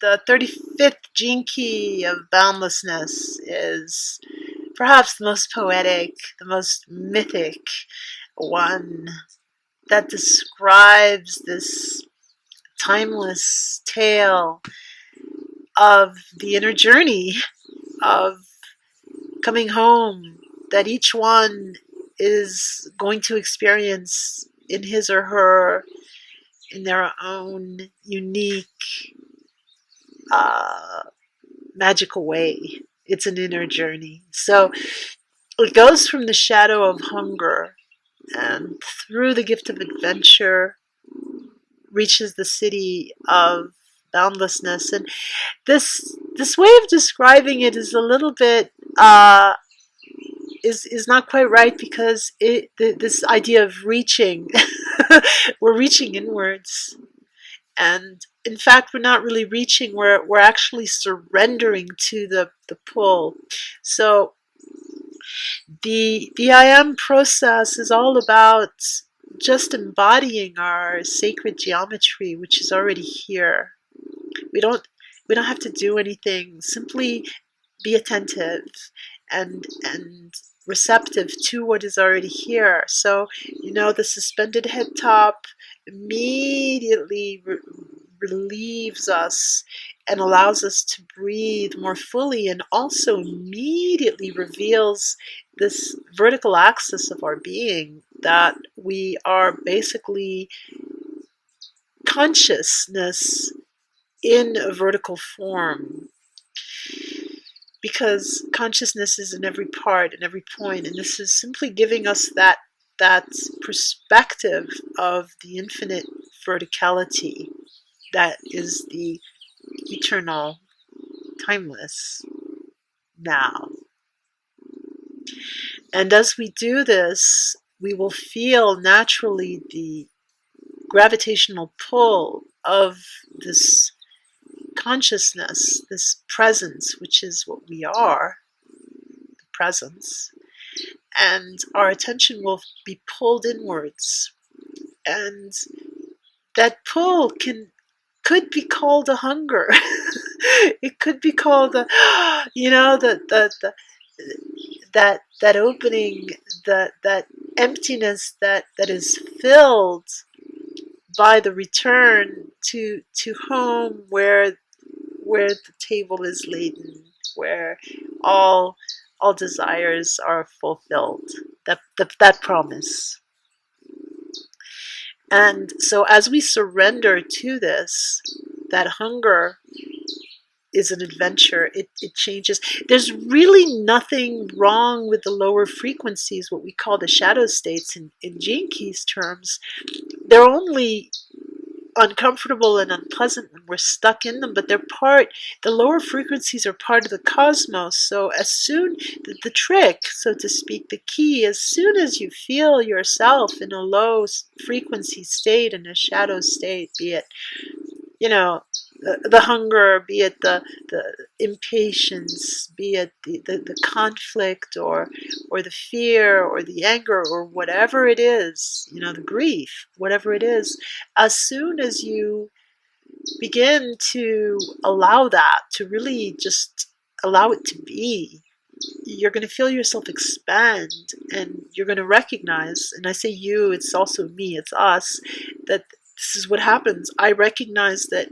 the 35th gene key of boundlessness is perhaps the most poetic, the most mythic one that describes this timeless tale of the inner journey of coming home that each one is going to experience in his or her, in their own unique, magical way. It's an inner journey. So it goes from the shadow of hunger and through the gift of adventure reaches the city of boundlessness. And this way of describing it is a little bit is not quite right, because this idea of reaching, we're reaching inwards, and in fact we're not really reaching, we're actually surrendering to the pull. So the I am process is all about just embodying our sacred geometry, which is already here. We don't have to do anything. Simply be attentive and receptive to what is already here. So, the suspended head top immediately relieves us and allows us to breathe more fully, and also immediately reveals this vertical axis of our being, that we are basically consciousness in a vertical form, because consciousness is in every part and every point, and this is simply giving us that perspective of the infinite verticality that is the eternal, timeless now. And as we do this, we will feel naturally the gravitational pull of this consciousness, this presence, which is what we are, the presence, and our attention will be pulled inwards. And that pull could be called a hunger. It could be called a, that opening, that emptiness that is filled by the return to home, where the table is laden, where all desires are fulfilled. That promise. And so as we surrender to this, that hunger is an adventure. It changes. There's really nothing wrong with the lower frequencies, what we call the shadow states in Gene Keys terms. They're only uncomfortable and unpleasant when we're stuck in them, but the lower frequencies are part of the cosmos. So as soon, the trick, so to speak, the key, as soon as you feel yourself in a low frequency state, in a shadow state, be it, the hunger, be it the impatience, be it the conflict, or the fear, or the anger, or whatever it is, the grief, whatever it is, as soon as you begin to allow that, to really just allow it to be, you're going to feel yourself expand, and you're going to recognize, and I say you, it's also me, it's us, that this is what happens. I recognize that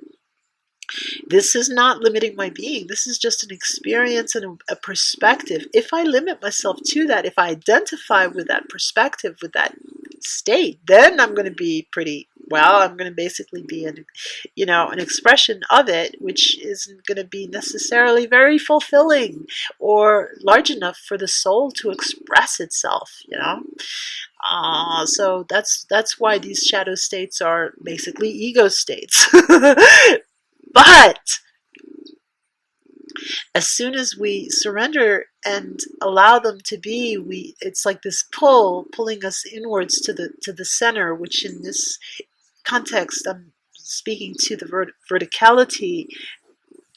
this is not limiting my being. This is just an experience and a perspective. If I limit myself to that, if I identify with that perspective, with that state, then I'm going to be I'm going to basically be an expression of it, which isn't going to be necessarily very fulfilling or large enough for the soul to express itself, So that's why these shadow states are basically ego states. But as soon as we surrender and allow them to be, it's like this pulling us inwards to the center, which in this context I'm speaking to the verticality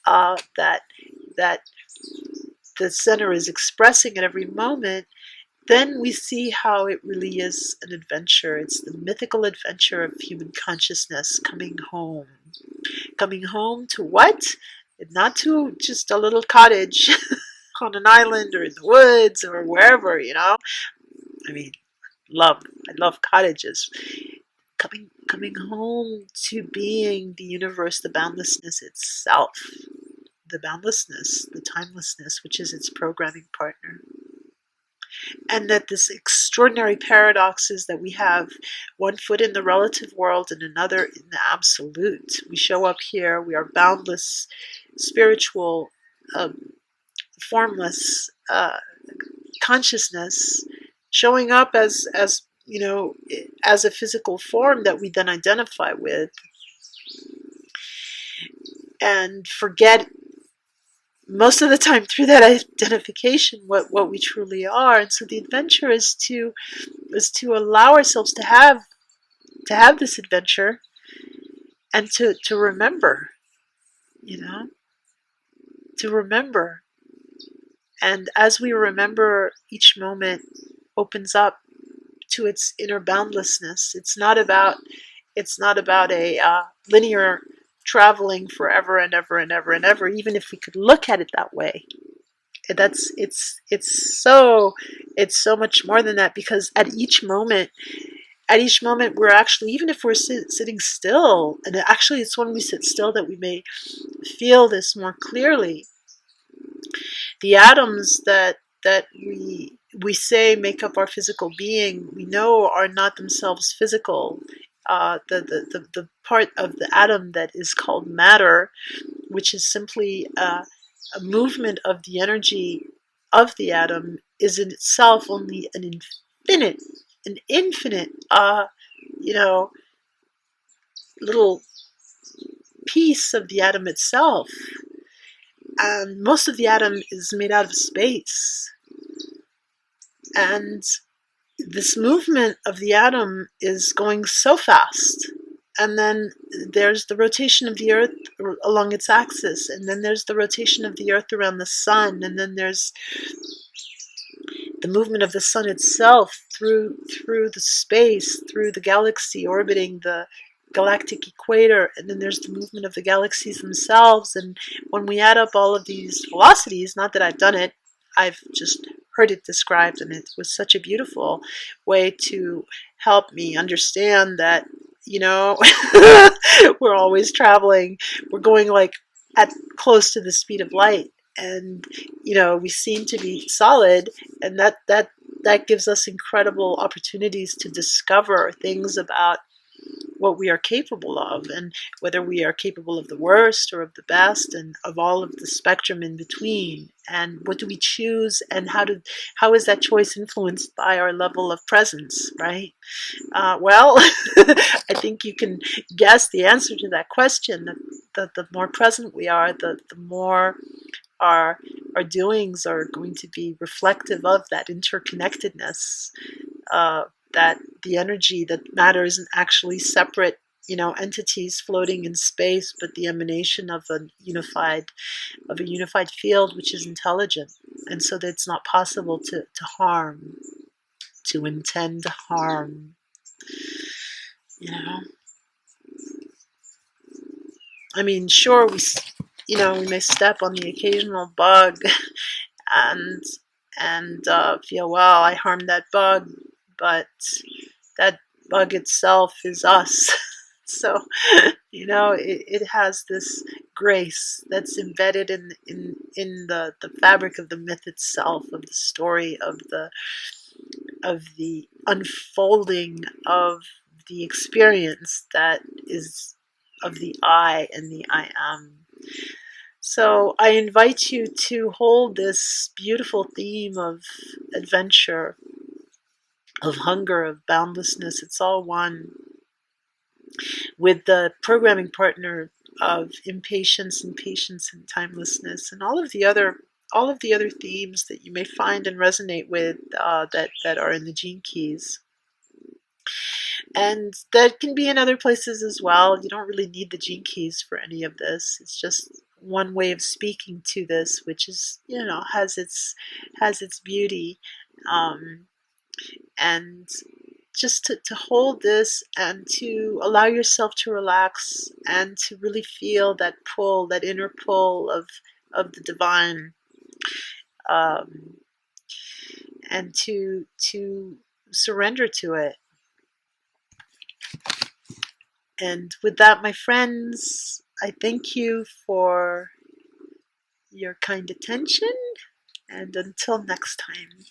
that the center is expressing at every moment. then we see how it really is an adventure. It's the mythical adventure of human consciousness coming home. Coming home to what? Not to just a little cottage on an island or in the woods or wherever, I mean, I love cottages. Coming home to being the universe, the boundlessness itself. The boundlessness, the timelessness, which is its programming partner. And that this extraordinary paradox is that we have one foot in the relative world and another in the absolute. We show up here, we are boundless, spiritual, formless consciousness, showing up as as a physical form that we then identify with, and forget most of the time through that identification what we truly are. And so the adventure is to allow ourselves to have this adventure, and to remember, to remember. And as we remember, each moment opens up to its inner boundlessness. It's not about a linear traveling forever and ever and ever and ever, even if we could look at it that way. It's so much more than that, because at each moment we're actually, even if we're sitting still, and actually it's when we sit still that we may feel this more clearly. The atoms that we say make up our physical being, we know are not themselves physical. The part of the atom that is called matter, which is simply a movement of the energy of the atom, is in itself only an infinite little piece of the atom itself. And most of the atom is made out of space. And this movement of the atom is going so fast. And then there's the rotation of the Earth along its axis. And then there's the rotation of the Earth around the sun. And then there's the movement of the sun itself through the space, through the galaxy orbiting the galactic equator. And then there's the movement of the galaxies themselves. And when we add up all of these velocities, not that I've done it, I've just heard it described, and it was such a beautiful way to help me understand that, we're always traveling. We're going like at close to the speed of light, and we seem to be solid, and that gives us incredible opportunities to discover things about what we are capable of, and whether we are capable of the worst or of the best, and of all of the spectrum in between. And what do we choose, and how is that choice influenced by our level of presence, right? Well, I think you can guess the answer to that question. That the more present we are, the more our doings are going to be reflective of that interconnectedness. That the energy, that matter isn't actually separate, entities floating in space, but the emanation of a unified field, which is intelligent, and so that it's not possible to harm, to intend harm. I mean, sure, we may step on the occasional bug, and feel, well, I harmed that bug. But that bug itself is us. So, it has this grace that's embedded in the fabric of the myth itself, of the story, of the unfolding of the experience that is of the I and the I am. So I invite you to hold this beautiful theme of adventure, of hunger, of boundlessness. It's all one, with the programming partner of impatience and patience and timelessness, and all of the other themes that you may find and resonate with, that are in the gene keys. And that can be in other places as well. You don't really need the gene keys for any of this. It's just one way of speaking to this, which is, has its beauty. And just to hold this and to allow yourself to relax and to really feel that pull, that inner pull of the divine, um, and to surrender to it. And with that, my friends, I thank you for your kind attention, and until next time.